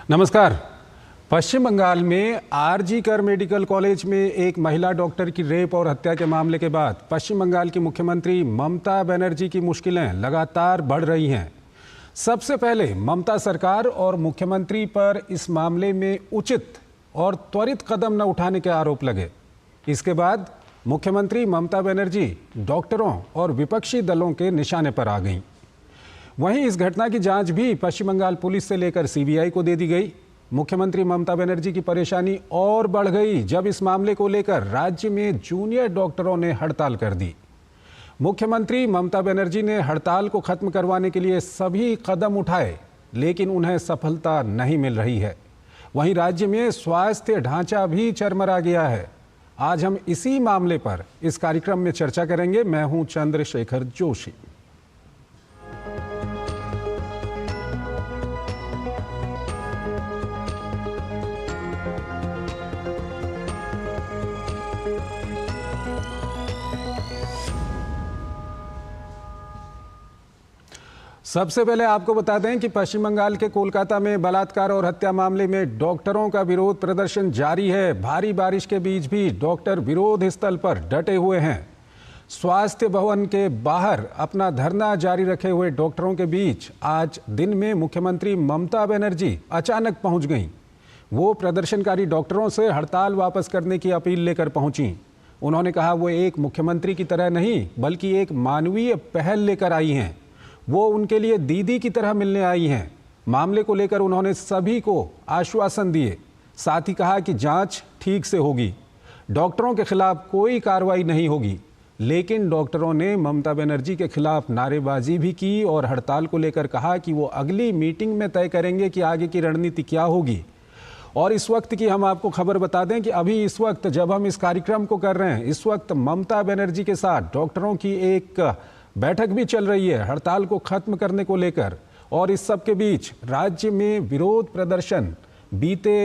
नमस्कार। पश्चिम बंगाल में आरजी कर मेडिकल कॉलेज में एक महिला डॉक्टर की रेप और हत्या के मामले के बाद पश्चिम बंगाल की मुख्यमंत्री ममता बनर्जी की मुश्किलें लगातार बढ़ रही हैं। सबसे पहले ममता सरकार और मुख्यमंत्री पर इस मामले में उचित और त्वरित कदम न उठाने के आरोप लगे। इसके बाद मुख्यमंत्री ममता बनर्जी डॉक्टरों और विपक्षी दलों के निशाने पर आ गईं। वहीं इस घटना की जांच भी पश्चिम बंगाल पुलिस से लेकर सीबीआई को दे दी गई। मुख्यमंत्री ममता बनर्जी की परेशानी और बढ़ गई जब इस मामले को लेकर राज्य में जूनियर डॉक्टरों ने हड़ताल कर दी। मुख्यमंत्री ममता बनर्जी ने हड़ताल को खत्म करवाने के लिए सभी कदम उठाए, लेकिन उन्हें सफलता नहीं मिल रही है। वहीं राज्य में स्वास्थ्य ढांचा भी चरमरा गया है। आज हम इसी मामले पर इस कार्यक्रम में चर्चा करेंगे। मैं हूं चंद्रशेखर जोशी। सबसे पहले आपको बता दें कि पश्चिम बंगाल के कोलकाता में बलात्कार और हत्या मामले में डॉक्टरों का विरोध प्रदर्शन जारी है। भारी बारिश के बीच भी डॉक्टर विरोध स्थल पर डटे हुए हैं। स्वास्थ्य भवन के बाहर अपना धरना जारी रखे हुए डॉक्टरों के बीच आज दिन में मुख्यमंत्री ममता बनर्जी अचानक पहुंच गईं। वो प्रदर्शनकारी डॉक्टरों से हड़ताल वापस करने की अपील लेकर पहुंची। उन्होंने कहा वो एक मुख्यमंत्री की तरह नहीं बल्कि एक मानवीय पहल लेकर आई हैं। वो उनके लिए दीदी की तरह मिलने आई हैं। मामले को लेकर उन्होंने सभी को आश्वासन दिए। साथ ही कहा कि जांच ठीक से होगी, डॉक्टरों के खिलाफ कोई कार्रवाई नहीं होगी। लेकिन डॉक्टरों ने ममता बनर्जी के खिलाफ नारेबाजी भी की और हड़ताल को लेकर कहा कि वो अगली मीटिंग में तय करेंगे कि आगे की रणनीति क्या होगी। और इस वक्त की हम आपको खबर बता दें कि अभी इस वक्त जब हम इस कार्यक्रम को कर रहे हैं, इस वक्त ममता बनर्जी के साथ डॉक्टरों की एक बैठक भी चल रही है हड़ताल को खत्म करने को लेकर। और इस सब के बीच राज्य में विरोध प्रदर्शन बीते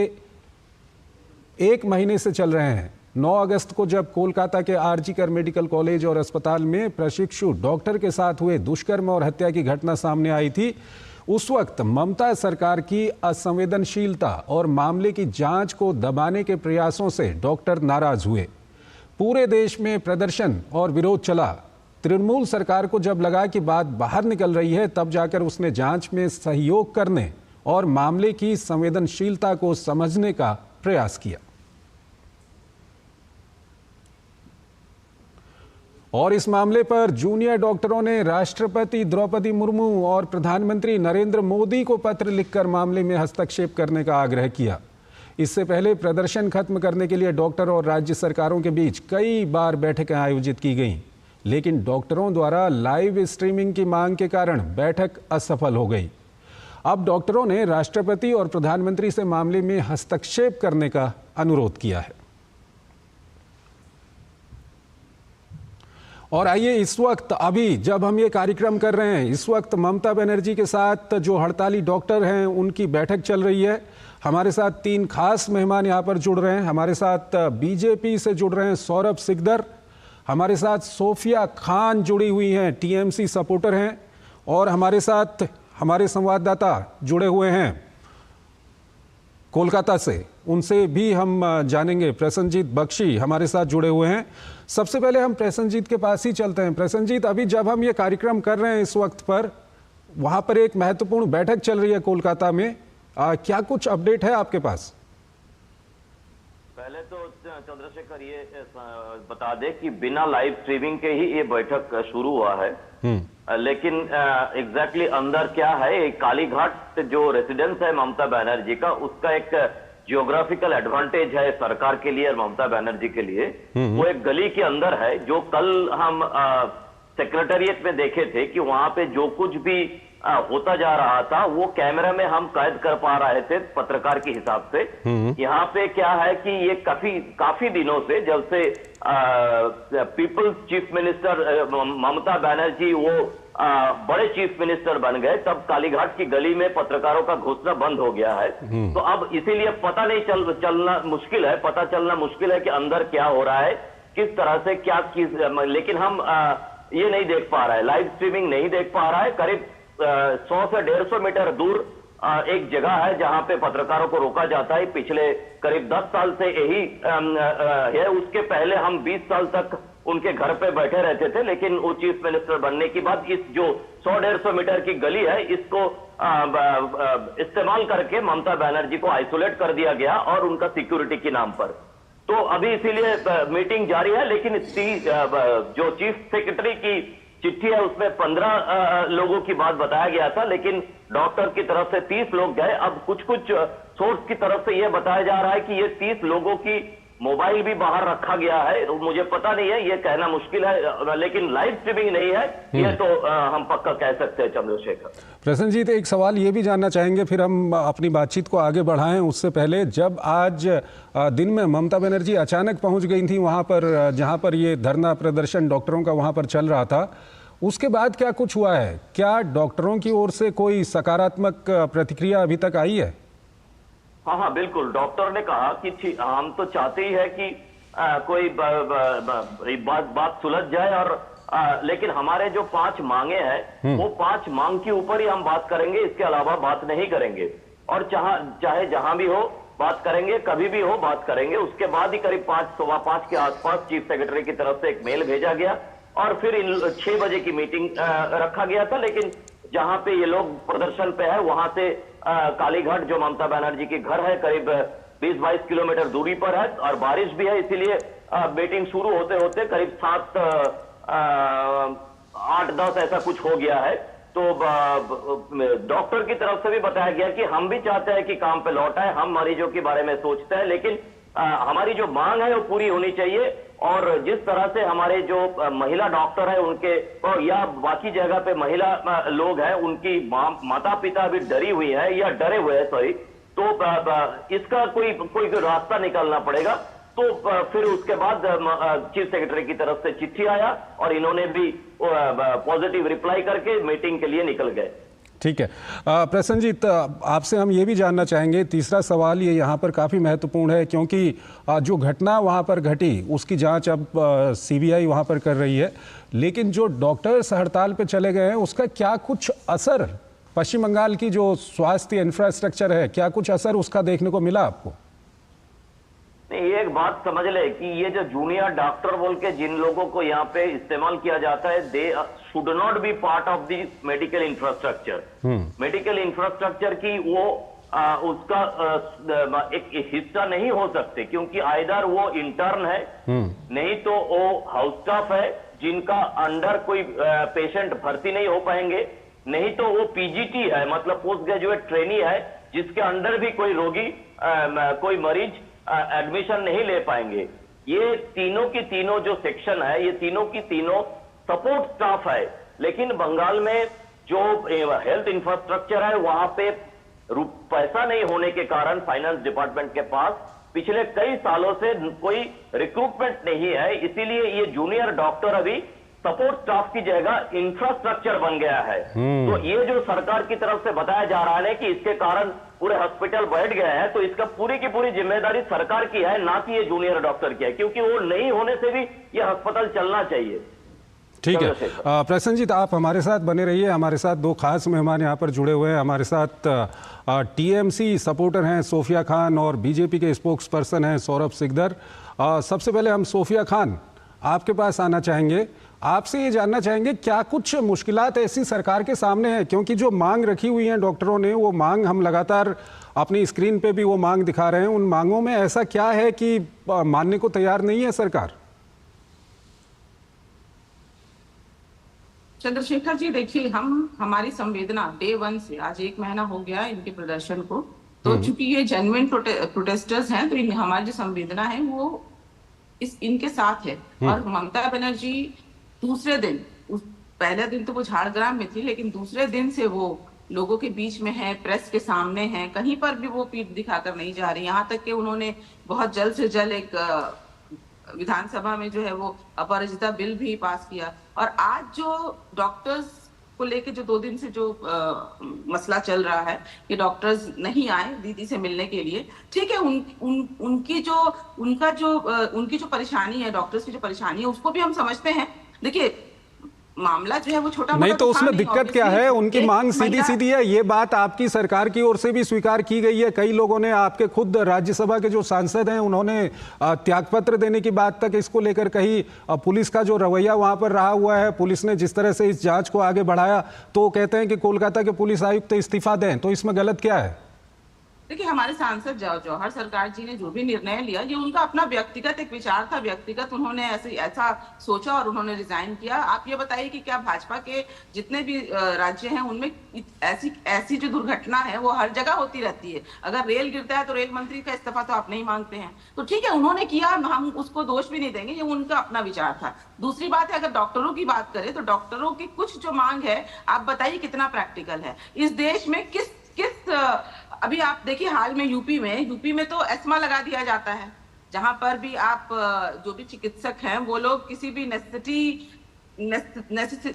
एक महीने से चल रहे हैं। 9 अगस्त को जब कोलकाता के आरजी कर मेडिकल कॉलेज और अस्पताल में प्रशिक्षु डॉक्टर के साथ हुए दुष्कर्म और हत्या की घटना सामने आई थी, उस वक्त ममता सरकार की असंवेदनशीलता और मामले की जांच को दबाने के प्रयासों से डॉक्टर नाराज हुए। पूरे देश में प्रदर्शन और विरोध चला। तृणमूल सरकार को जब लगा कि बात बाहर निकल रही है, तब जाकर उसने जांच में सहयोग करने और मामले की संवेदनशीलता को समझने का प्रयास किया। और इस मामले पर जूनियर डॉक्टरों ने राष्ट्रपति द्रौपदी मुर्मू और प्रधानमंत्री नरेंद्र मोदी को पत्र लिखकर मामले में हस्तक्षेप करने का आग्रह किया। इससे पहले प्रदर्शन खत्म करने के लिए डॉक्टर और राज्य सरकारों के बीच कई बार बैठकें आयोजित की गईं, लेकिन डॉक्टरों द्वारा लाइव स्ट्रीमिंग की मांग के कारण बैठक असफल हो गई। अब डॉक्टरों ने राष्ट्रपति और प्रधानमंत्री से मामले में हस्तक्षेप करने का अनुरोध किया है। और आइए इस वक्त अभी जब हम ये कार्यक्रम कर रहे हैं, इस वक्त ममता बनर्जी के साथ जो हड़ताली डॉक्टर हैं उनकी बैठक चल रही है। हमारे साथ 3 खास मेहमान यहाँ पर जुड़ रहे हैं। हमारे साथ बीजेपी से जुड़ रहे हैं सौरभ सिकदर, हमारे साथ सोफिया खान जुड़ी हुई हैं, टीएमसी सपोर्टर हैं, और हमारे साथ हमारे संवाददाता जुड़े हुए हैं कोलकाता से, उनसे भी हम जानेंगे। प्रसन्नजीत बख्शी हमारे साथ जुड़े हुए हैं। सबसे पहले हम प्रसन्नजीत के पास ही चलते हैं। प्रसन्नजीत, अभी जब हम ये कार्यक्रम कर रहे हैं इस वक्त पर वहां पर एक महत्वपूर्ण बैठक चल रही है कोलकाता में, क्या कुछ अपडेट है आपके पास? पहले तो चंद्रशेखर ये बता दे कि बिना लाइव स्ट्रीमिंग के ही ये बैठक शुरू हुआ है। लेकिन एग्जैक्टली अंदर क्या है, एक कालीघाट जो रेसिडेंस है ममता बनर्जी का, उसका एक जियोग्राफिकल एडवांटेज है सरकार के लिए और ममता बनर्जी के लिए। वो एक गली के अंदर है, जो कल हम सेक्रेटेरिएट में देखे थे कि वहां पे जो कुछ भी होता जा रहा था वो कैमरा में हम कैद कर पा रहे थे पत्रकार के हिसाब से। यहाँ पे क्या है कि ये काफी दिनों से, जब से peoples chief minister Mamata Banerjee वो बड़े चीफ मिनिस्टर बन गए, तब कालीघाट की गली में पत्रकारों का घुसना बंद हो गया है। तो अब इसीलिए पता नहीं चलना मुश्किल है कि अंदर क्या हो रहा है, किस तरह से क्या चीज। लेकिन हम ये नहीं देख पा रहा है, लाइव स्ट्रीमिंग नहीं देख पा रहा है। करीब 100 से 150 मीटर दूर एक जगह है जहां पे पत्रकारों को रोका जाता है। पिछले करीब 10 साल से यही है। उसके पहले हम 20 साल तक उनके घर पे बैठे रहते थे, लेकिन वो चीफ मिनिस्टर बनने के बाद इस जो 100-150 मीटर की गली है, इसको इस्तेमाल करके ममता बनर्जी को आइसोलेट कर दिया गया और उनका सिक्योरिटी के नाम पर। तो अभी इसीलिए मीटिंग जारी है, लेकिन जो चीफ सेक्रेटरी की चिट्ठी है उसमें 15 लोगों की बात बताया गया था, लेकिन डॉक्टर की तरफ से 30 लोग गए। अब कुछ सोर्स की तरफ से यह बताया जा रहा है कि ये 30 लोगों की मोबाइल भी बाहर रखा गया है। मुझे पता नहीं है, ये कहना मुश्किल है, लेकिन लाइव स्ट्रीमिंग नहीं है ये तो हम पक्का कह सकते हैं। चंद्रशेखर प्रसन्नजीत, एक सवाल ये भी जानना चाहेंगे, फिर हम अपनी बातचीत को आगे बढ़ाएं। उससे पहले, जब आज दिन में ममता बनर्जी अचानक पहुंच गई थी वहां पर जहां पर ये धरना प्रदर्शन डॉक्टरों का वहां पर चल रहा था, उसके बाद क्या कुछ हुआ है? क्या डॉक्टरों की ओर से कोई सकारात्मक प्रतिक्रिया अभी तक आई है? हाँ, बिल्कुल। डॉक्टर ने कहा कि हम तो चाहते ही है कि कोई बात सुलझ जाए, और लेकिन हमारे जो 5 मांगे हैं वो 5 मांग के ऊपर ही हम बात करेंगे, इसके अलावा बात नहीं करेंगे। और चाहे जहां भी हो बात करेंगे, कभी भी हो बात करेंगे। उसके बाद ही करीब 5-5:15 के आसपास चीफ सेक्रेटरी की तरफ से एक मेल भेजा गया और फिर 6 बजे की मीटिंग रखा गया था। लेकिन जहां पे ये लोग प्रदर्शन पे है वहां से कालीघाट, जो ममता बनर्जी के घर है, करीब 20-22 किलोमीटर दूरी पर है और बारिश भी है, इसीलिए मीटिंग शुरू होते होते करीब 8-10 ऐसा कुछ हो गया है। तो डॉक्टर की तरफ से भी बताया गया कि हम भी चाहते हैं कि काम पे लौट आए, हम मरीजों के बारे में सोचते हैं, लेकिन हमारी जो मांग है वो पूरी होनी चाहिए। और जिस तरह से हमारे जो महिला डॉक्टर है उनके या बाकी जगह पे महिला लोग हैं, उनकी माता पिता भी डरी हुई है या डरे हुए हैं, सॉरी, तो इसका कोई रास्ता निकालना पड़ेगा। तो फिर उसके बाद चीफ सेक्रेटरी की तरफ से चिट्ठी आया और इन्होंने भी पॉजिटिव रिप्लाई करके मीटिंग के लिए निकल गए। ठीक है प्रसन्नजीत, आपसे हम ये भी जानना चाहेंगे, तीसरा सवाल ये यहाँ पर काफ़ी महत्वपूर्ण है, क्योंकि जो घटना वहाँ पर घटी उसकी जांच अब सीबीआई वहाँ पर कर रही है, लेकिन जो डॉक्टर्स हड़ताल पे चले गए हैं उसका क्या कुछ असर पश्चिम बंगाल की जो स्वास्थ्य इंफ्रास्ट्रक्चर है, क्या कुछ असर उसका देखने को मिला आपको? नहीं, एक बात समझ ले कि ये जो जूनियर डॉक्टर बोल के जिन लोगों को यहाँ पे इस्तेमाल किया जाता है, they should not be part of the medical infrastructure. Medical infrastructure की वो उसका एक हिस्सा नहीं हो सकते, क्योंकि आइदर वो इंटर्न है, नहीं तो वो हाउस स्टाफ है जिनका अंडर कोई पेशेंट भर्ती नहीं हो पाएंगे, नहीं तो वो पीजीटी है, मतलब पोस्ट ग्रेजुएट ट्रेनी है, जिसके अंडर भी कोई रोगी कोई मरीज एडमिशन नहीं ले पाएंगे। ये तीनों की तीनों जो सेक्शन है, ये तीनों की तीनों सपोर्ट स्टाफ है। लेकिन बंगाल में जो हेल्थ इंफ्रास्ट्रक्चर है वहां पे पैसा नहीं होने के कारण फाइनेंस डिपार्टमेंट के पास पिछले कई सालों से कोई रिक्रूटमेंट नहीं है, इसीलिए ये जूनियर डॉक्टर अभी सपोर्ट स्टाफ की जगह इंफ्रास्ट्रक्चर बन गया है। तो ये जो सरकार की तरफ से बताया जा रहा है कि इसके कारण पूरे हॉस्पिटल बैठ गए हैं, तो इसका पूरी की पूरी जिम्मेदारी सरकार की है, ना कि ये जूनियर डॉक्टर की है, क्योंकि वो नहीं होने से भी ये अस्पताल चलना चाहिए। ठीक है प्रसन्नजीत, आप हमारे साथ बने रहिए। हमारे साथ 2 खास मेहमान यहाँ पर जुड़े हुए हैं। हमारे साथ टीएमसी सपोर्टर हैं सोफिया खान और बीजेपी के स्पोक्स पर्सन हैं सौरभ सिकदर। सबसे पहले हम सोफिया खान आपके पास आना चाहेंगे, आपसे ये जानना चाहेंगे क्या कुछ मुश्किलात ऐसी सरकार के सामने है, क्योंकि जो मांग रखी हुई है डॉक्टरों ने, वो मांग हम लगातार अपनी स्क्रीन पे भी वो मांग दिखा रहे हैं, उन मांगों में ऐसा क्या है कि मानने को तैयार नहीं है सरकार? चंद्रशेखर जी, देखिए, हमारी संवेदना डे 1 से, आज 1 महीना हो गया इनके प्रदर्शन को, तो चूंकि ये जेन्युइन प्रोटेस्टर्स हैं, तो हमारी जो संवेदना है वो इनके साथ है। और ममता बनर्जी दूसरे दिन, पहले दिन तो वो झाड़ग्राम में थी, लेकिन दूसरे दिन से वो लोगों के बीच में है, प्रेस के सामने है, कहीं पर भी वो पीठ दिखाकर नहीं जा रही। यहाँ तक कि उन्होंने बहुत जल्द से जल्द एक विधानसभा में जो है वो अपराजिता बिल भी पास किया। और आज जो डॉक्टर्स को लेके जो 2 दिन से जो मसला चल रहा है कि डॉक्टर्स नहीं आए दीदी से मिलने के लिए, ठीक है, उनकी जो परेशानी है, डॉक्टर्स की जो परेशानी है, उसको भी हम समझते हैं। देखिए, मामला जो है वो छोटा नहीं, मोटा तो उसमें था नहीं, दिक्कत क्या है? obviously उनकी एक मांग सीधी महिला- सीधी है। ये बात आपकी सरकार की ओर से भी स्वीकार की गई है। कई लोगों ने, आपके खुद राज्यसभा के जो सांसद हैं, उन्होंने त्यागपत्र देने की बात तक इसको लेकर कही। पुलिस का जो रवैया वहां पर रहा हुआ है, पुलिस ने जिस तरह से इस जांच को आगे बढ़ाया, तो कहते हैं कि कोलकाता के पुलिस आयुक्त इस्तीफा दें। तो इसमें गलत क्या है? देखिए, हमारे सांसद जौहर सरकार जी ने जो भी निर्णय लिया, ये उनका अपना व्यक्तिगत एक विचार था। व्यक्तिगत उन्होंने ऐसा सोचा और उन्होंने रिजाइन किया। आप ये बताइए कि क्या भाजपा के जितने भी राज्य हैं उनमें ऐसी जो दुर्घटना है वो हर जगह होती रहती है? अगर रेल गिरता है तो रेल मंत्री का इस्तीफा तो आप नहीं मांगते हैं। तो ठीक है, उन्होंने किया, हम उसको दोष भी नहीं देंगे, ये उनका अपना विचार था। दूसरी बात है, अगर डॉक्टरों की बात करें तो डॉक्टरों की कुछ जो मांग है, आप बताइए कितना प्रैक्टिकल है इस देश में? किस अभी आप देखिए, हाल में यूपी में तो एस्मा लगा दिया जाता है। जहां पर भी आप जो भी चिकित्सक हैं, वो लोग किसी भी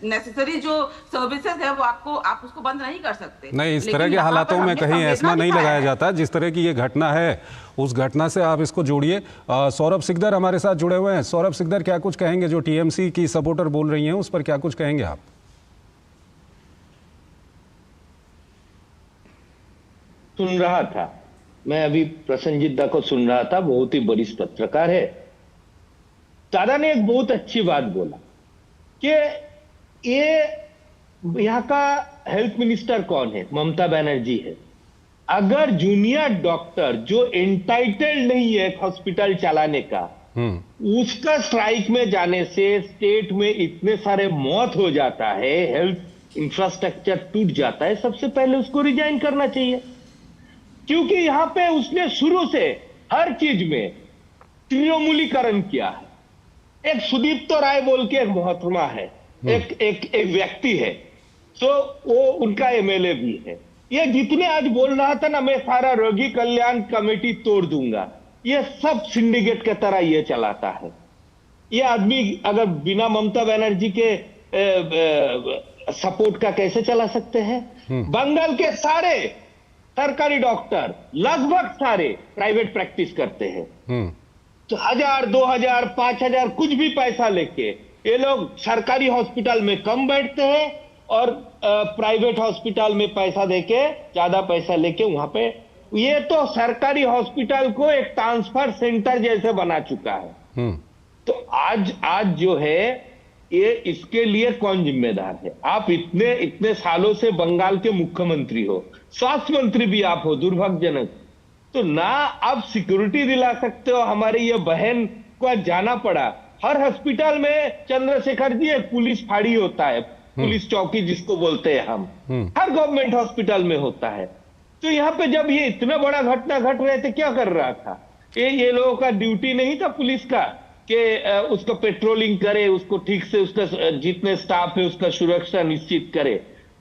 नेसेसरी जो सर्विसेज है वो आप उसको बंद नहीं कर सकते। नहीं, इस तरह के हालातों में कहीं एस्मा नहीं लगाया जाता। जिस तरह की ये घटना है, उस घटना से आप इसको जोड़िए। सौरभ सिकदर हमारे साथ जुड़े हुए हैं। सौरभ सिकदर, क्या कुछ कहेंगे? जो टीएमसी की सपोर्टर बोल रही हैं, उस पर क्या कुछ कहेंगे आप? सुन रहा था मैं, अभी प्रसन्नजीत दा को सुन रहा था, बहुत ही वरिष्ठ पत्रकार है। दादा ने एक बहुत अच्छी बात बोला कि ये यहाँ का हेल्थ मिनिस्टर कौन है? ममता बनर्जी है। अगर जूनियर डॉक्टर जो एंटाइटल्ड नहीं है हॉस्पिटल चलाने का, उसका स्ट्राइक में जाने से स्टेट में इतने सारे मौत हो जाता है, हेल्थ इंफ्रास्ट्रक्चर टूट जाता है, सबसे पहले उसको रिजाइन करना चाहिए। क्योंकि यहां पे उसने शुरू से हर चीज में तृणमूलीकरण किया है। एक सुदीप्त राय बोल के एक मोहतरमा है, एक व्यक्ति है, तो वो उनका एमएलए भी है। ये जितने आज बोल रहा था ना, मैं सारा रोगी कल्याण कमेटी तोड़ दूंगा, ये सब सिंडिकेट के तरह ये चलाता है। ये आदमी अगर बिना ममता बनर्जी के सपोर्ट का कैसे चला सकते हैं? बंगाल के सारे सरकारी डॉक्टर लगभग सारे प्राइवेट प्रैक्टिस करते हैं। तो 1000, 2000, 5000 कुछ भी पैसा लेके ये लोग सरकारी हॉस्पिटल में कम बैठते हैं और प्राइवेट हॉस्पिटल में पैसा देके, ज्यादा पैसा लेके वहां पे, ये तो सरकारी हॉस्पिटल को एक ट्रांसफर सेंटर जैसे बना चुका है। तो आज जो है, ये इसके लिए कौन जिम्मेदार है? आप इतने सालों से बंगाल के मुख्यमंत्री हो, स्वास्थ्य मंत्री भी आप हो, दुर्भाग्यजनक। तो ना आप सिक्योरिटी दिला सकते हो। हमारी ये बहन को जाना पड़ा, हर हॉस्पिटल में चंद्रशेखर जी एक पुलिस फाड़ी होता है, पुलिस चौकी जिसको बोलते हैं हम, हर गवर्नमेंट हॉस्पिटल में होता है। तो यहाँ पे जब ये इतना बड़ा घटना घट रहे थे, क्या कर रहा था? ये लोगों का ड्यूटी नहीं था पुलिस का कि उसको पेट्रोलिंग करे, उसको ठीक से, उसका जितने स्टाफ है उसका सुरक्षा निश्चित करे?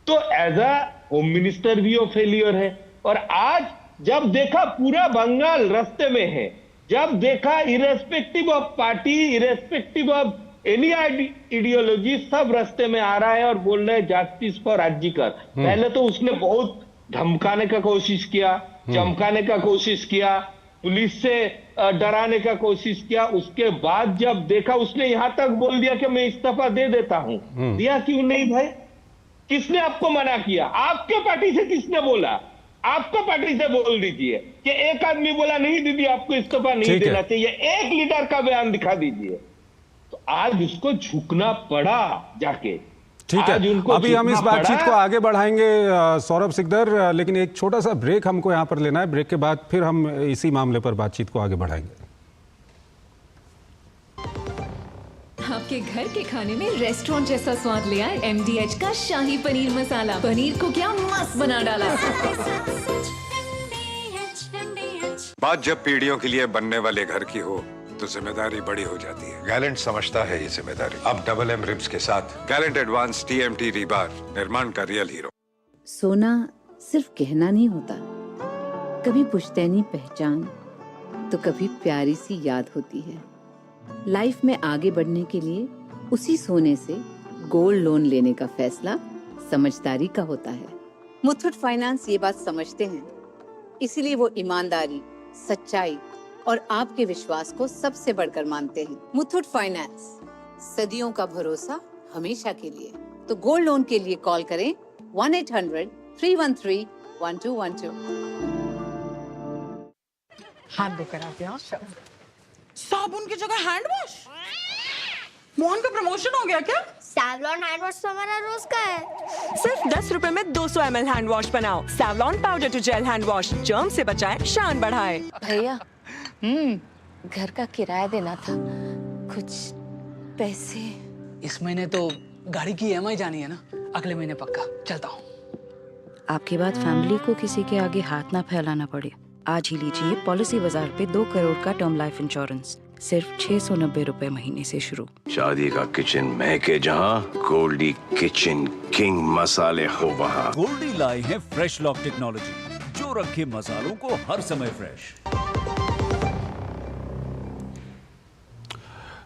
तो एज अ होम मिनिस्टर भी वो फेलियर है। और आज जब देखा पूरा बंगाल रास्ते में है, जब देखा irrespective of party, irrespective of any ideology, सब रास्ते में आ रहा है और बोल रहे हैं जस्टिस फॉर आर्जिकर। पहले तो उसने बहुत धमकाने का कोशिश किया, चमकाने का कोशिश किया, पुलिस से डराने का कोशिश किया। उसके बाद जब देखा, उसने यहां तक बोल दिया कि मैं इस्तीफा दे देता हूं। दिया क्यों नहीं भाई? किसने आपको मना किया? आपके पार्टी से किसने बोला? आपको पार्टी से बोल दीजिए कि एक आदमी बोला नहीं दीदी आपको इस्तीफा नहीं देना चाहिए, एक लीडर का बयान दिखा दीजिए। तो आज उसको झुकना पड़ा जाके। ठीक है, अभी हम इस बातचीत को आगे बढ़ाएंगे सौरभ सिकदर, लेकिन एक छोटा सा ब्रेक हमको यहाँ पर लेना है। ब्रेक के बाद फिर हम इसी मामले पर बातचीत को आगे बढ़ाएंगे। आपके घर के खाने में रेस्टोरेंट जैसा स्वाद ले आए MDH का शाही पनीर मसाला। पनीर को क्या मस्त बना डाला। बात जब पीढ़ियों के लिए बनने वाले घर की हो तो जिम्मेदारी बड़ी हो जाती है। गैलेंट समझता है ये जिम्मेदारी। अब डबल M रिब्स के साथ गैलेंट एडवांस TMT रीबार, निर्माण का रियल हीरो। सोना सिर्फ गहना नहीं होता, कभी पुश्तैनी पहचान तो कभी प्यारी सी याद होती है। लाइफ में आगे बढ़ने के लिए उसी सोने से गोल्ड लोन लेने का फैसला समझदारी का होता है। मुथूट फाइनेंस ये बात समझते हैं, इसीलिए वो ईमानदारी, सच्चाई और आपके विश्वास को सबसे बढ़कर मानते हैं। मुथूट फाइनेंस, सदियों का भरोसा हमेशा के लिए। तो गोल्ड लोन के लिए कॉल करें 1-800-313-1212। हाथ धोकर आते हैं। साबुन की जगह हैंड वॉश। मोहन का प्रमोशन हो गया क्या? सैवलॉन हैंड वॉश तो हमारा रोज का है। सिर्फ 10 रुपए में 200 ml हैंड वॉश बनाओ। Savlon powder to gel hand wash, germ से बचाए, शान बढ़ाए। भैया घर का किराया देना था, कुछ पैसे। इस महीने तो गाड़ी की EMI जानी है ना, अगले महीने पक्का चलता हूँ। आपके बाद फैमिली को किसी के आगे हाथ ना फैलाना पड़े। आज ही लीजिए पॉलिसी बाजार पे 2 करोड़ का टर्म लाइफ इंश्योरेंस, सिर्फ 690 रुपए महीने से शुरू। शादी का किचन महके जहाँ, गोल्डी किचन किंग मसाले हो वहाँ। गोल्डी लाई है फ्रेश लॉक टेक्नोलॉजी, जो रखे मसालों को हर समय फ्रेश।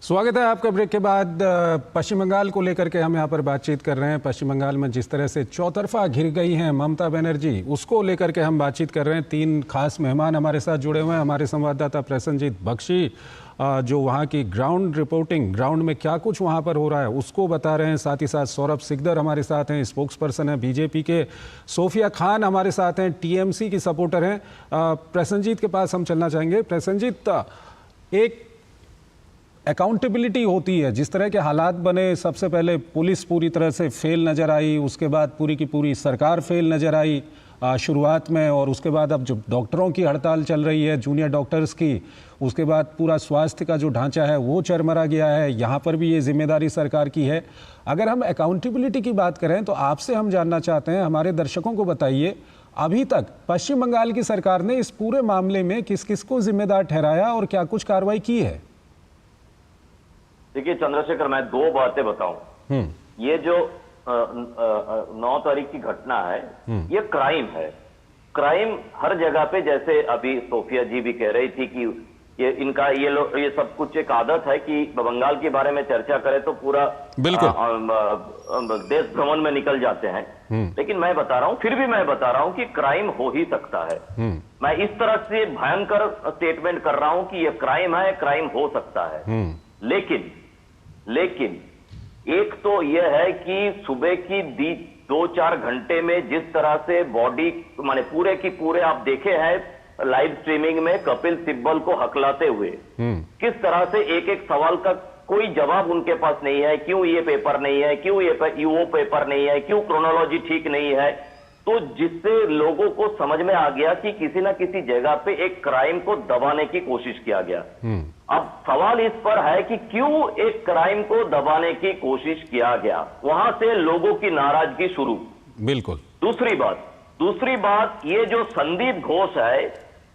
स्वागत है आपका ब्रेक के बाद। पश्चिम बंगाल को लेकर के हम यहाँ पर बातचीत कर रहे हैं। पश्चिम बंगाल में जिस तरह से चौतरफा घिर गई हैं ममता बनर्जी, उसको लेकर के हम बातचीत कर रहे हैं। 3 खास मेहमान हमारे साथ जुड़े हुए हैं। हमारे संवाददाता प्रसन्नजीत बख्शी, जो वहाँ की ग्राउंड रिपोर्टिंग, ग्राउंड में क्या कुछ वहाँ पर हो रहा है उसको बता रहे हैं। साथ ही साथ सौरभ सिकदर हमारे साथ हैं, स्पोक्स पर्सन है बीजेपी के। सोफिया खान हमारे साथ हैं, TMC की सपोर्टर हैं। प्रसन्नजीत के पास हम चलना चाहेंगे। प्रसन्नजीत, एक अकाउंटेबिलिटी होती है, जिस तरह के हालात बने, सबसे पहले पुलिस पूरी तरह से फेल नज़र आई, उसके बाद पूरी की पूरी सरकार फेल नज़र आई शुरुआत में, और उसके बाद अब जो डॉक्टरों की हड़ताल चल रही है, जूनियर डॉक्टर्स की, उसके बाद पूरा स्वास्थ्य का जो ढांचा है वो चरमरा गया है। यहाँ पर भी ये जिम्मेदारी सरकार की है। अगर हम अकाउंटेबिलिटी की बात करें तो आपसे हम जानना चाहते हैं, हमारे दर्शकों को बताइए, अभी तक पश्चिम बंगाल की सरकार ने इस पूरे मामले में किस किस को जिम्मेदार ठहराया और क्या कुछ कार्रवाई की है? देखिए चंद्रशेखर, मैं 2 बातें बताऊं। ये जो 9 तारीख की घटना है, ये क्राइम है। क्राइम हर जगह पे, जैसे अभी सोफिया जी भी कह रही थी कि ये इनका ये सब कुछ एक आदत है कि बंगाल के बारे में चर्चा करें तो पूरा देश भ्रमण में निकल जाते हैं। लेकिन मैं बता रहा हूं, फिर भी मैं बता रहा हूं कि क्राइम हो ही सकता है। मैं इस तरह से भयंकर स्टेटमेंट कर रहा हूं कि ये क्राइम है, क्राइम हो सकता है। लेकिन एक तो यह है कि सुबह की 2-4 घंटे में जिस तरह से बॉडी माने पूरे की पूरे आप देखे हैं लाइव स्ट्रीमिंग में कपिल सिब्बल को हकलाते हुए, किस तरह से एक एक सवाल का कोई जवाब उनके पास नहीं है। क्यों ये पेपर नहीं है, क्यों ये वो पेपर नहीं है, क्यों क्रोनोलॉजी ठीक नहीं है। तो जिससे लोगों को समझ में आ गया कि किसी ना किसी जगह पे एक क्राइम को दबाने की कोशिश किया गया। अब सवाल इस पर है कि क्यों एक क्राइम को दबाने की कोशिश किया गया, वहां से लोगों की नाराजगी शुरू। बिल्कुल। दूसरी बात, ये जो संदीप घोष है,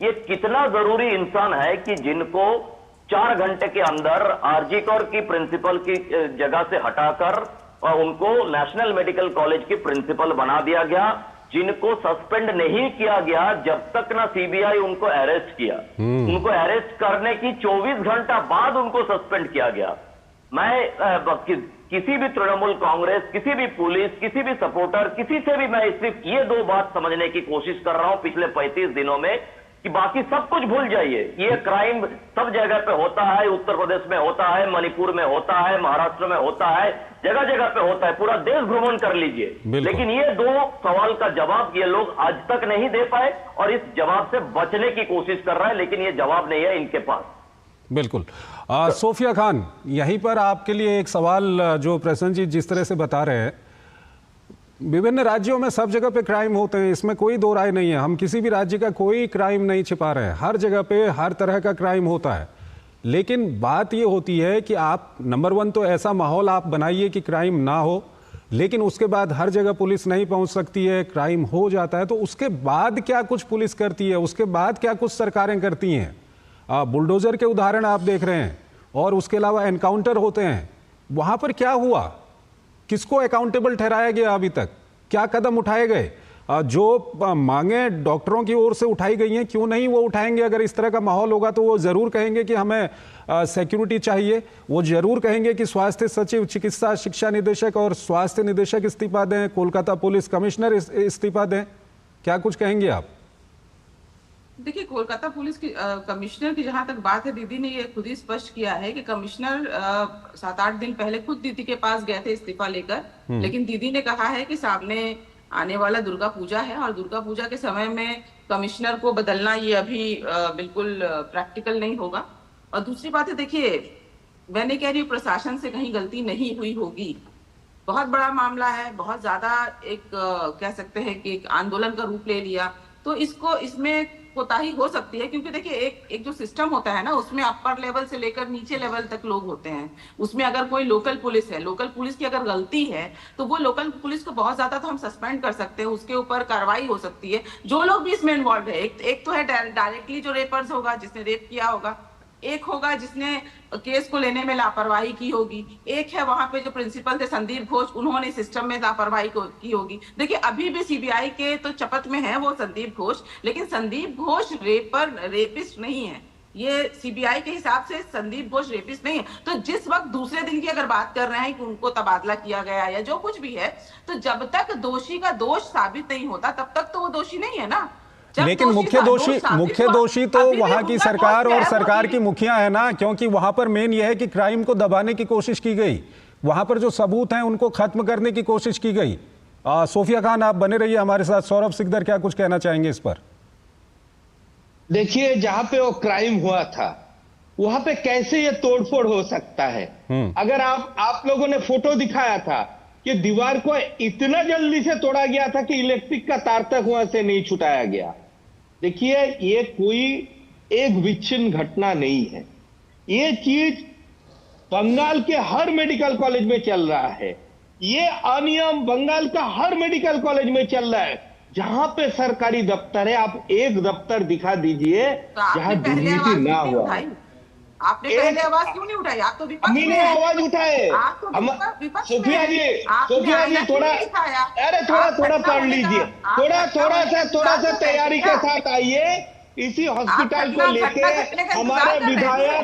ये कितना जरूरी इंसान है कि जिनको 4 घंटे के अंदर आरजी कौर की प्रिंसिपल की जगह से हटाकर और उनको नेशनल मेडिकल कॉलेज की प्रिंसिपल बना दिया गया, जिनको सस्पेंड नहीं किया गया जब तक ना सीबीआई उनको अरेस्ट किया। उनको अरेस्ट करने की 24 घंटा बाद उनको सस्पेंड किया गया। मैं किसी भी तृणमूल कांग्रेस, किसी भी पुलिस, किसी भी सपोर्टर, किसी से भी मैं सिर्फ ये 2 बात समझने की कोशिश कर रहा हूं पिछले 35 दिनों में कि बाकी सब कुछ भूल जाइए। ये क्राइम सब जगह पे होता है, उत्तर प्रदेश में होता है, मणिपुर में होता है, महाराष्ट्र में होता है, जगह जगह पे होता है, पूरा देश भ्रमण कर लीजिए। लेकिन ये 2 सवाल का जवाब ये लोग आज तक नहीं दे पाए और इस जवाब से बचने की कोशिश कर रहा है, लेकिन ये जवाब नहीं है इनके पास। बिल्कुल। सोफिया खान, यहीं पर आपके लिए एक सवाल, जो प्रसन्न जी जिस तरह से बता रहे हैं, विभिन्न राज्यों में सब जगह पे क्राइम होते हैं, इसमें कोई 2 राय नहीं है। हम किसी भी राज्य का कोई क्राइम नहीं छिपा रहे हैं, हर जगह पे हर तरह का क्राइम होता है। लेकिन बात ये होती है कि आप नंबर 1 तो ऐसा माहौल आप बनाइए कि क्राइम ना हो, लेकिन उसके बाद हर जगह पुलिस नहीं पहुंच सकती है, क्राइम हो जाता है, तो उसके बाद क्या कुछ पुलिस करती है, उसके बाद क्या कुछ सरकारें करती हैं? बुलडोजर के उदाहरण आप देख रहे हैं, और उसके अलावा एनकाउंटर होते हैं, वहां पर क्या हुआ? किसको अकाउंटेबल ठहराया गया? अभी तक क्या कदम उठाए गए? जो मांगे डॉक्टरों की ओर से उठाई गई हैं, क्यों नहीं वो उठाएंगे? अगर इस तरह का माहौल होगा तो वो जरूर कहेंगे कि हमें सिक्योरिटी चाहिए, वो जरूर कहेंगे कि स्वास्थ्य सचिव, चिकित्सा शिक्षा निदेशक और स्वास्थ्य निदेशक इस्तीफा दें, कोलकाता पुलिस कमिश्नर इस्तीफा दें। क्या कुछ कहेंगे आप? देखिए, कोलकाता पुलिस की कमिश्नर की जहां तक बात है, दीदी ने ये खुद ही स्पष्ट किया है कि कमिश्नर 7-8 दिन पहले खुद दीदी के पास गए थे इस्तीफा लेकर, लेकिन दीदी ने कहा है कि सामने आने वाला दुर्गा पूजा है और दुर्गा पूजा के समय में कमिश्नर को बदलना ये अभी बिल्कुल प्रैक्टिकल नहीं होगा। और दूसरी बात है, देखिए, मैं नहीं कह रही हूँ प्रशासन से कहीं गलती नहीं हुई होगी, बहुत बड़ा मामला है, बहुत ज्यादा एक कह सकते हैं कि एक आंदोलन का रूप ले लिया, तो इसमें कोताही हो सकती है, क्योंकि देखिए एक जो सिस्टम होता है ना, उसमें अपर लेवल से लेकर नीचे लेवल तक लोग होते हैं। उसमें अगर कोई लोकल पुलिस है, लोकल पुलिस की अगर गलती है तो वो लोकल पुलिस को बहुत ज्यादा तो हम सस्पेंड कर सकते हैं, उसके ऊपर कार्रवाई हो सकती है। जो लोग भी इसमें इन्वॉल्व है, एक तो है डायरेक्टली जो रेपर्स होगा, जिसने रेप किया होगा, एक होगा जिसने केस को लेने में लापरवाही की होगी, एक है वहां पे जो प्रिंसिपल थे संदीप घोष, उन्होंने सिस्टम में लापरवाही की होगी। देखिए, अभी भी सीबीआई के तो चपत में है वो संदीप घोष, लेकिन संदीप घोष रेपिस्ट नहीं है। ये सीबीआई के हिसाब से संदीप घोष रेपिस्ट नहीं है। तो जिस वक्त दूसरे दिन की अगर बात कर रहे हैं कि उनको तबादला किया गया या जो कुछ भी है, तो जब तक दोषी का दोष साबित नहीं होता तब तक तो वो दोषी नहीं है ना। लेकिन मुख्य दोषी तो वहां की सरकार और सरकार की मुखिया है ना, क्योंकि वहां पर मेन यह है कि क्राइम को दबाने की कोशिश की गई, वहां पर जो सबूत हैं उनको खत्म करने की कोशिश की गई। सोफिया खान, आप बने रहिए हमारे साथ। सौरभ सिकदर क्या कुछ कहना चाहेंगे इस पर? देखिए, जहां पे वो क्राइम हुआ था वहां पे कैसे ये तोड़फोड़ हो सकता है? अगर आप लोगों ने फोटो दिखाया था कि दीवार को इतना जल्दी से तोड़ा गया था कि इलेक्ट्रिक का तार तक वहां से नहीं छुटाया गया। देखिए, ये कोई एक विच्छिन्न घटना नहीं है, ये चीज बंगाल के हर मेडिकल कॉलेज में चल रहा है। ये अनियम बंगाल का हर मेडिकल कॉलेज में चल रहा है। जहां पे सरकारी दफ्तर है, आप एक दफ्तर दिखा दीजिए जहां दुर्नीति ना हुआ। आपने पहले आवाज क्यों नहीं उठाई? आप तो विपक्ष में हमने आवाज उठाए। सोफिया जी थोड़ा पढ़ लीजिए, थोड़ा सा तैयारी के साथ आइए। इसी हॉस्पिटल को लेके हमारे विधायक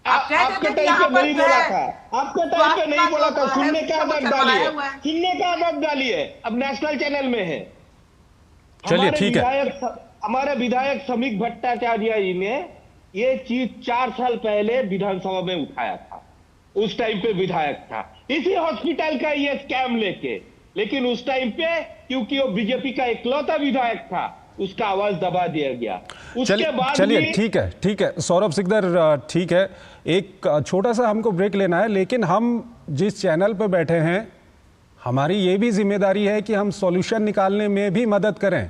आपके टाइम पे नहीं बोला था, सुनने का आदत डालिए, अब नेशनल चैनल में है। चलिए, ठीक है। हमारे विधायक समीक भट्टाचार्य जी ने ये चीज 4 साल पहले विधानसभा में उठाया था, उस टाइम पे विधायक था, इसी हॉस्पिटल का ये स्कैम लेके। लेकिन उस टाइम पे क्योंकि वो बीजेपी का इकलौता विधायक था, उसका आवाज दबा दिया गया। उसके बाद चलिए, ठीक है सौरभ सिकदर, ठीक है। एक छोटा सा हमको ब्रेक लेना है, लेकिन हम जिस चैनल पर बैठे हैं, हमारी ये भी जिम्मेदारी है कि हम सॉल्यूशन निकालने में भी मदद करें,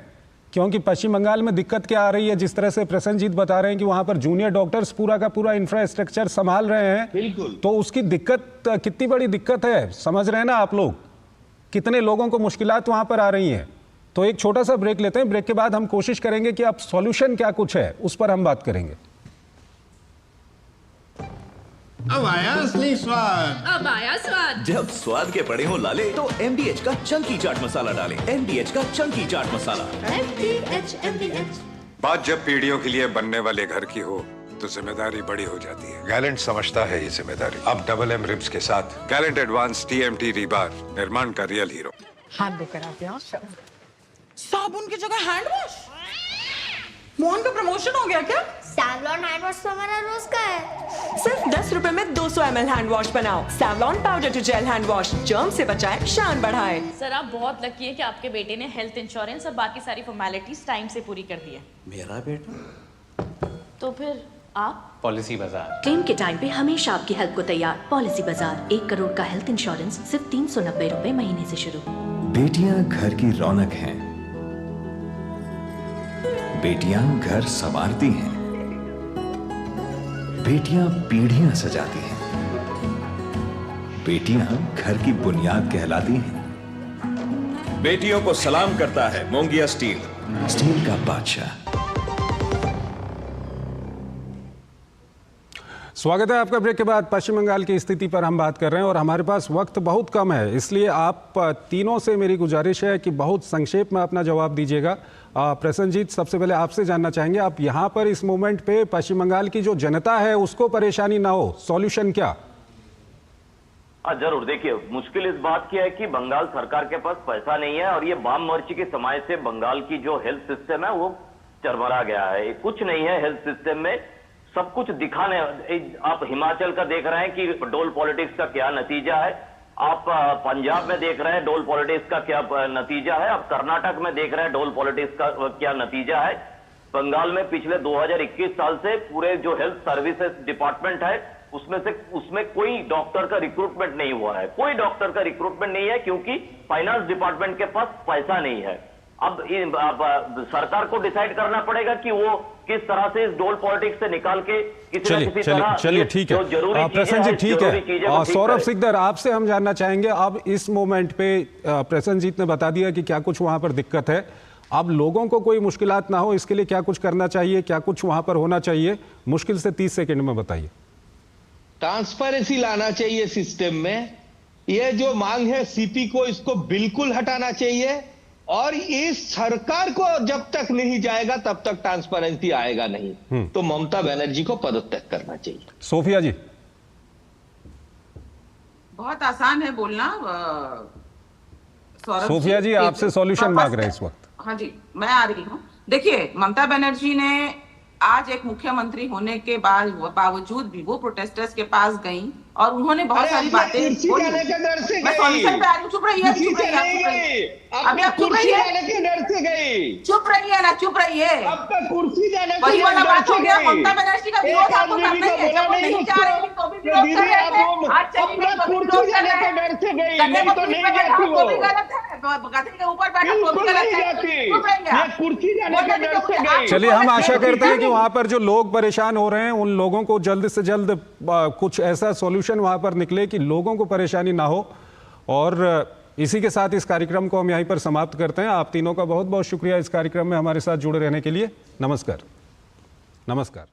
क्योंकि पश्चिम बंगाल में दिक्कत क्या आ रही है, जिस तरह से प्रसन्नजीत बता रहे हैं कि वहां पर जूनियर डॉक्टर्स पूरा का पूरा इंफ्रास्ट्रक्चर संभाल रहे हैं। बिल्कुल। तो उसकी दिक्कत कितनी बड़ी दिक्कत है, समझ रहे हैं ना आप लोग, कितने लोगों को मुश्किलात वहां पर आ रही हैं। तो एक छोटा सा ब्रेक लेते हैं, ब्रेक के बाद हम कोशिश करेंगे कि अब सॉल्यूशन क्या कुछ है उस पर हम बात करेंगे। अब आया असली स्वाद। अब आया स्वाद। जब स्वाद के बड़े हो लाले तो MDH का चंकी चाट मसाला डालें। MDH का चंकी चाट मसाला। MDH। बात जब पीढ़ियों के लिए बनने वाले घर की हो तो जिम्मेदारी बड़ी हो जाती है। गैलेंट समझता है ये जिम्मेदारी। अब डबल M रिब्स के साथ गैलेंट एडवांस TMT रीबार, निर्माण का रियल हीरो। हाथ धोकर आते हैं। साबुन की जगह हैंड वॉश। मोहन का प्रमोशन हो गया क्या? सैवलॉन हैंड वॉश तो हमारा रोज का है। सिर्फ 10 रुपए में 200 ml हैंड वॉश बनाओ। Savlon powder to gel hand wash, germ से बचाए, शान बढ़ाए। सर, आप बहुत लकी है कि आपके बेटे ने हेल्थ इंश्योरेंस और बाकी सारी फॉर्मेलिटीज टाइम से पूरी कर दी है। मेरा बेटा? तो फिर आप? पॉलिसी बाजार। क्लेम के टाइम पे हमेशा आपकी हेल्प को तैयार। पॉलिसी बाजार, 1 करोड़ का हेल्थ इंश्योरेंस सिर्फ 390 रुपए महीने से शुरू। बेटियां घर की रौनक हैं, बेटियां घर संवारती हैं, बेटियां पीढ़ियां सजाती हैं, बेटियां घर की बुनियाद कहलाती हैं। बेटियों को सलाम करता है मोंगिया स्टील, स्टील का बादशाह। स्वागत है आपका। ब्रेक के बाद पश्चिम बंगाल की स्थिति पर हम बात कर रहे हैं और हमारे पास वक्त बहुत कम है, इसलिए आप तीनों से मेरी गुजारिश है कि बहुत संक्षेप में अपना जवाब दीजिएगा। प्रसन्नजीत, सबसे पहले आपसे जानना चाहेंगे, आप यहाँ पर इस मोमेंट पे पश्चिम बंगाल की जो जनता है उसको परेशानी ना हो, सॉल्यूशन क्या? जरूर। देखिए, मुश्किल इस बात की है कि बंगाल सरकार के पास पैसा नहीं है और ये वाम मोर्चे के समय से बंगाल की जो हेल्थ सिस्टम है वो चरमरा गया है। कुछ नहीं है हेल्थ सिस्टम में, सब कुछ दिखाने। आप हिमाचल का देख रहे हैं कि डोल पॉलिटिक्स का क्या नतीजा है, आप पंजाब में देख रहे हैं डोल पॉलिटिक्स का क्या नतीजा है, आप कर्नाटक में देख रहे हैं डोल पॉलिटिक्स का क्या नतीजा है, बंगाल में पिछले 2021 साल से पूरे जो हेल्थ सर्विसेज डिपार्टमेंट है उसमें कोई डॉक्टर का रिक्रूटमेंट नहीं हुआ है, कोई डॉक्टर का रिक्रूटमेंट नहीं है, क्योंकि फाइनेंस डिपार्टमेंट के पास पैसा नहीं है। अब सरकार को डिसाइड करना पड़ेगा कि वो किस तरह से इस डोल पॉलिटिक्स से निकाल के किसी न किसी तरह चलिए ठीक है प्रसन्न जी, ठीक है। सौरभ सिकदर, आपसे हम जानना चाहेंगे, अब इस मोमेंट पे प्रसन्नजीत ने बता दिया कि क्या कुछ वहां पर दिक्कत है, अब लोगों को कोई मुश्किलात ना हो इसके लिए क्या कुछ करना चाहिए, क्या कुछ वहां पर होना चाहिए, मुश्किल से 30 सेकंड में बताइए। ट्रांसपेरेंसी लाना चाहिए सिस्टम में, ये जो मांग है सीपी को इसको बिल्कुल हटाना चाहिए, और इस सरकार को जब तक नहीं जाएगा तब तक ट्रांसपेरेंसी आएगा नहीं। तो ममता बनर्जी को पदत्याग करना चाहिए। सोफिया जी। बहुत आसान है बोलना। सोफिया जी आपसे सॉल्यूशन मांग रहे हैं इस वक्त। हाँ जी, मैं आ रही हूँ। देखिए, ममता बनर्जी ने आज एक मुख्यमंत्री होने के बावजूद भी वो प्रोटेस्टर्स के पास गई और उन्होंने बहुत सारी बातें बोली। मैं सॉल्यूशन पे आ रही हूँ, चुप रहिए, चुप रहिए, अभी आप चुप रहिए, चुप रहिए ना, चुप रहिए। वही वाला बात हो गया, ममता बनर्जी का विरोध आपको करना ही है, जब वो नहीं जा रही तो भी विरोध कर रहे थे, आज चलिए तो भी विरोध कर रहे हैं, गधे को पीठ पे बैठा तो भी गलत है, गधे के ऊपर बैठा तो भी गलत है, चुप रहिए। चलिए, हम आशा करते हैं कि वहां पर जो लोग परेशान हो रहे हैं उन लोगों को जल्द से जल्द कुछ ऐसा सॉल्यूशन वहां पर निकले कि लोगों को परेशानी ना हो। और इसी के साथ इस कार्यक्रम को हम यहीं पर समाप्त करते हैं। आप तीनों का बहुत बहुत शुक्रिया इस कार्यक्रम में हमारे साथ जुड़े रहने के लिए। नमस्कार। नमस्कार।